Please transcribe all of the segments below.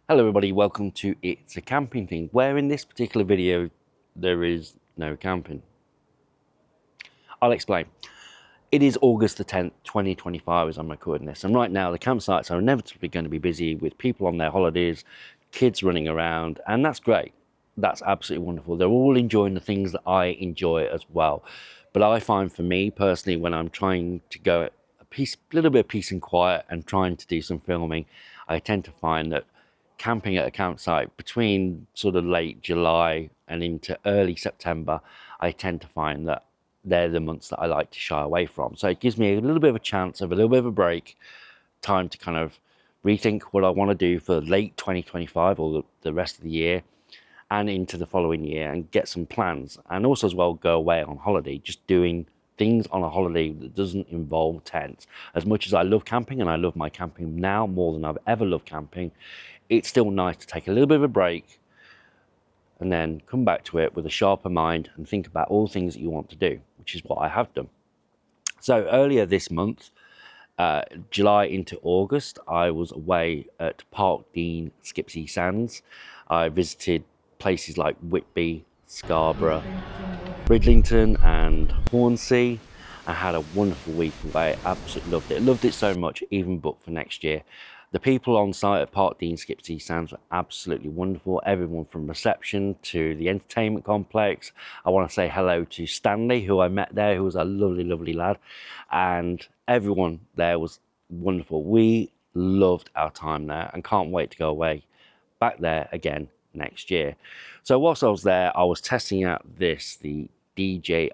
Hello everybody, welcome to It's a Camping Thing, where in this particular video there is no camping. I'll explain. It is August the 10th, 2025 as I'm recording this, and right now the campsites are inevitably going to be busy with people on their holidays, kids running around, and that's great. That's absolutely wonderful. They're all enjoying the things that I enjoy as well. But I find for me personally, when I'm trying to go at a little bit of peace and quiet and trying to do some filming, I tend to find that camping at a campsite between sort of late July and into early September, I tend to find that they're the months that I like to shy away from. So it gives me a little bit of a chance of a little bit of a break, time to kind of rethink what I want to do for late 2025 or the rest of the year and into the following year, and get some plans, and also as well go away on holiday, just doing things on a holiday that doesn't involve tents. As much as I love camping, and I love my camping now more than I've ever loved camping, it's still nice to take a little bit of a break and then come back to it with a sharper mind and think about all the things that you want to do, which is what I have done. So earlier this month, July into August, I was away at Parkdean Skipsea Sands. I visited places like Whitby, Scarborough, Bridlington and Hornsea. I had a wonderful week away. Absolutely loved it. Loved it so much, even booked for next year. The people on site at Parkdean Skipsea Sands were absolutely wonderful. Everyone from reception to the entertainment complex. I want to say hello to Stanley, who I met there, who was a lovely, lovely lad. And everyone there was wonderful. We loved our time there and can't wait to go away back there again next year. So whilst I was there, I was testing out the DJI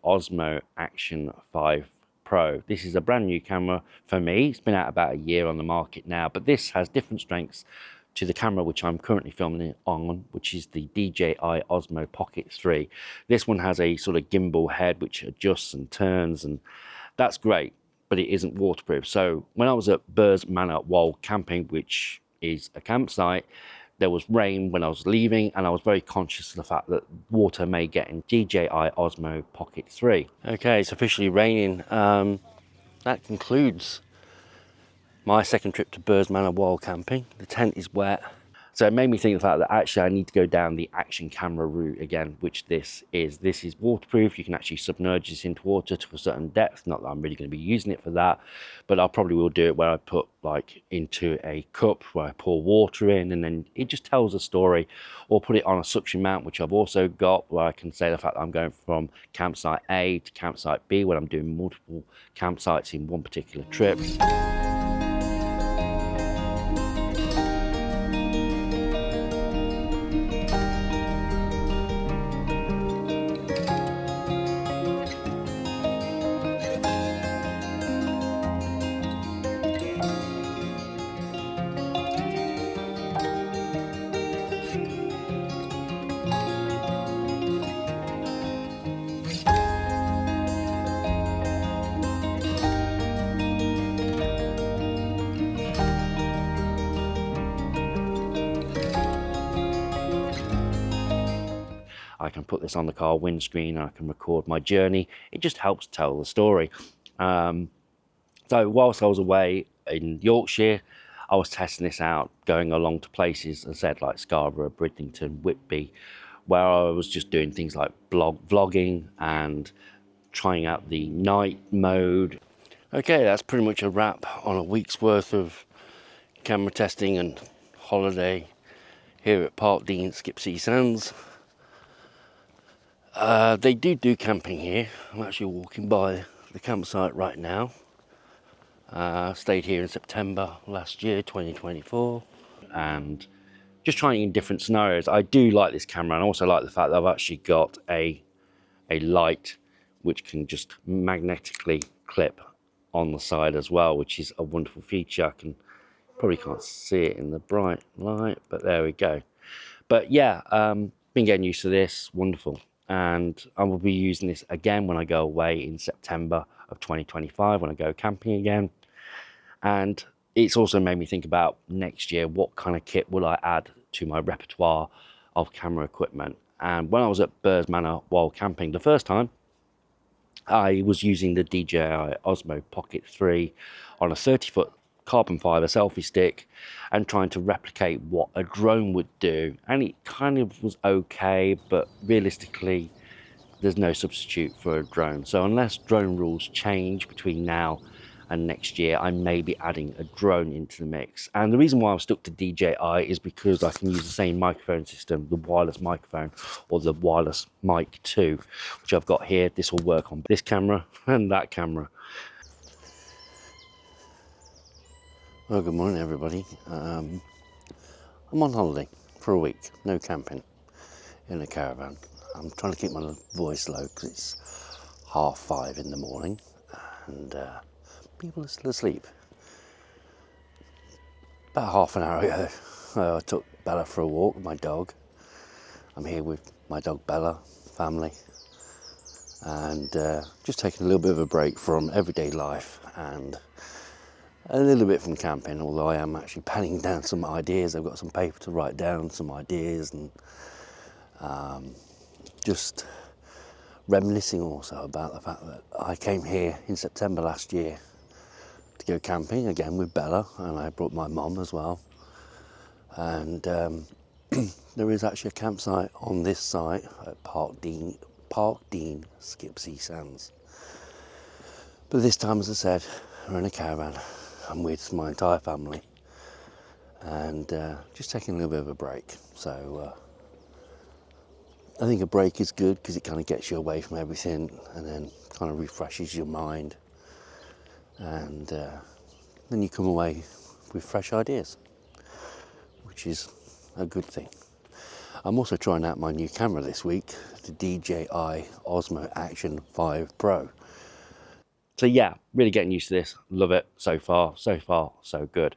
Osmo Action 5 Pro. This is a brand new camera for me. It's been out about a year on the market now, but this has different strengths to the camera which I'm currently filming it on, which is the DJI Osmo Pocket 3. This one has a sort of gimbal head which adjusts and turns, and that's great, but it isn't waterproof. So when I was at Burrs Manor while camping, which is a campsite, there was rain when I was leaving, and I was very conscious of the fact that water may get in DJI Osmo Pocket 3. Okay, it's officially raining. That concludes my second trip to Burrs Manor while camping. The tent is wet. So it made me think of the fact that actually I need to go down the action camera route again, which this is. This is waterproof. You can actually submerge this into water to a certain depth. Not that I'm really going to be using it for that, but I probably will do it where I put like into a cup where I pour water in, and then it just tells a story. Or put it on a suction mount, which I've also got, where I can say the fact that I'm going from campsite A to campsite B when I'm doing multiple campsites in one particular trip. I can put this on the car windscreen and I can record my journey. It just helps tell the story. So whilst I was away in Yorkshire, I was testing this out, going along to places, as I said, like Scarborough, Bridlington, Whitby, where I was just doing things like vlogging and trying out the night mode. Okay, that's pretty much a wrap on a week's worth of camera testing and holiday here at Parkdean Skipsea Sands. They do camping here. I'm actually walking by the campsite right now. Stayed here in September last year, 2024, and just trying in different scenarios. I do like this camera, and I also like the fact that I've actually got a light which can just magnetically clip on the side as well, which is a wonderful feature. Probably can't see it in the bright light, but there we go. But yeah, been getting used to this. Wonderful. And I will be using this again when I go away in September of 2025, when I go camping again. And it's also made me think about next year, what kind of kit will I add to my repertoire of camera equipment. And when I was at Burrs Manor while camping the first time, I was using the DJI Osmo Pocket 3 on a 30-foot carbon fiber selfie stick and trying to replicate what a drone would do, and it kind of was okay, but realistically there's no substitute for a drone. So unless drone rules change between now and next year, I may be adding a drone into the mix. And the reason why I've stuck to DJI is because I can use the same microphone system, the wireless microphone, or the wireless mic 2, which I've got here. This will work on this camera and that camera. Well, good morning everybody. I'm on holiday for a week, no camping, in a caravan. I'm trying to keep my voice low because it's 5:30 in the morning and people are still asleep. About half an hour ago, I took Bella for a walk with my dog. I'm here with my dog Bella, family, and just taking a little bit of a break from everyday life and a little bit from camping, although I am actually penning down some ideas. I've got some paper to write down some ideas and just reminiscing also about the fact that I came here in September last year to go camping again with Bella, and I brought my mum as well. And there is actually a campsite on this site at Park Dean Skipsea Sands. But this time, as I said, we're in a caravan. I'm with my entire family and just taking a little bit of a break. So I think a break is good because it kind of gets you away from everything and then kind of refreshes your mind, and then you come away with fresh ideas, which is a good thing. I'm also trying out my new camera this week, the DJI Osmo Action 5 Pro. So yeah, really getting used to this. Love it so far, so good.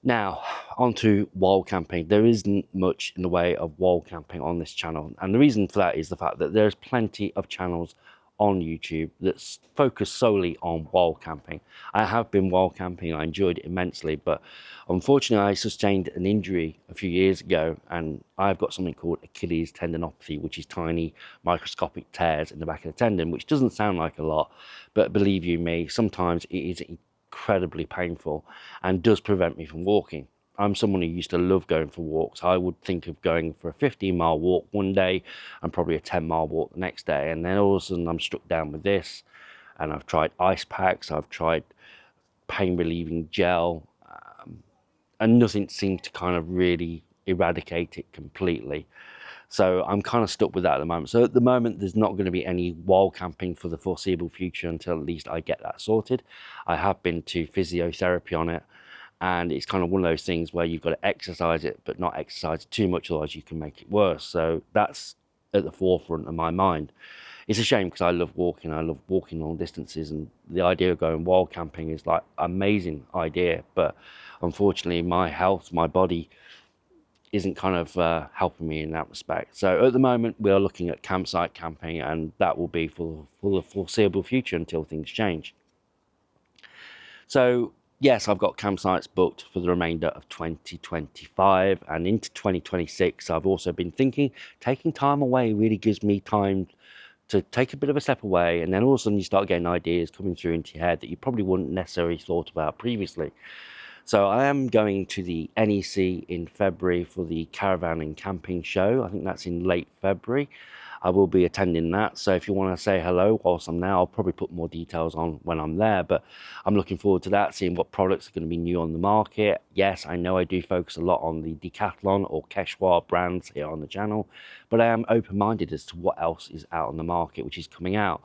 Now, on to wild camping. There isn't much in the way of wild camping on this channel. And the reason for that is the fact that there's plenty of channels on YouTube that's focused solely on wild camping. I have been wild camping, I enjoyed it immensely, but unfortunately I sustained an injury a few years ago, and I've got something called Achilles tendinopathy, which is tiny microscopic tears in the back of the tendon, which doesn't sound like a lot, but believe you me, sometimes it is incredibly painful and does prevent me from walking. I'm someone who used to love going for walks. I would think of going for a 15-mile walk one day and probably a 10-mile walk the next day, and then all of a sudden I'm struck down with this, and I've tried ice packs, I've tried pain relieving gel, and nothing seemed to kind of really eradicate it completely. So I'm kind of stuck with that at the moment. So at the moment, there's not going to be any wild camping for the foreseeable future until at least I get that sorted. I have been to physiotherapy on it, and it's kind of one of those things where you've got to exercise it, but not exercise too much, otherwise you can make it worse. So that's at the forefront of my mind. It's a shame because I love walking long distances, and the idea of going wild camping is like an amazing idea, but unfortunately my health, my body isn't kind of helping me in that respect. So at the moment we're looking at campsite camping, and that will be for the foreseeable future until things change. So yes, I've got campsites booked for the remainder of 2025 and into 2026. I've also been thinking taking time away really gives me time to take a bit of a step away, and then all of a sudden you start getting ideas coming through into your head that you probably wouldn't necessarily thought about previously. So I am going to the NEC in February for the Caravan and Camping Show. I think that's in late February. I will be attending that. So if you want to say hello whilst I'm there, I'll probably put more details on when I'm there. But I'm looking forward to that, seeing what products are going to be new on the market. Yes, I know I do focus a lot on the Decathlon or Quechua brands here on the channel, but I am open-minded as to what else is out on the market, which is coming out.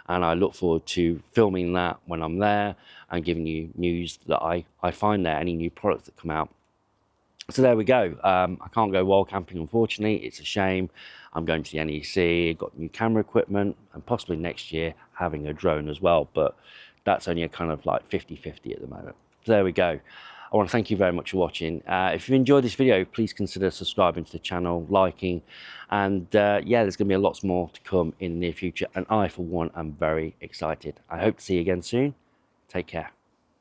And I look forward to filming that when I'm there and giving you news that I find there, any new products that come out. So there we go. I can't go wild camping, unfortunately. It's a shame. I'm going to the NEC, got new camera equipment, and possibly next year having a drone as well. But that's only a kind of like 50-50 at the moment. So there we go. I want to thank you very much for watching. If you've enjoyed this video, please consider subscribing to the channel, liking, and yeah, there's going to be lots more to come in the near future. And I, for one, am very excited. I hope to see you again soon. Take care.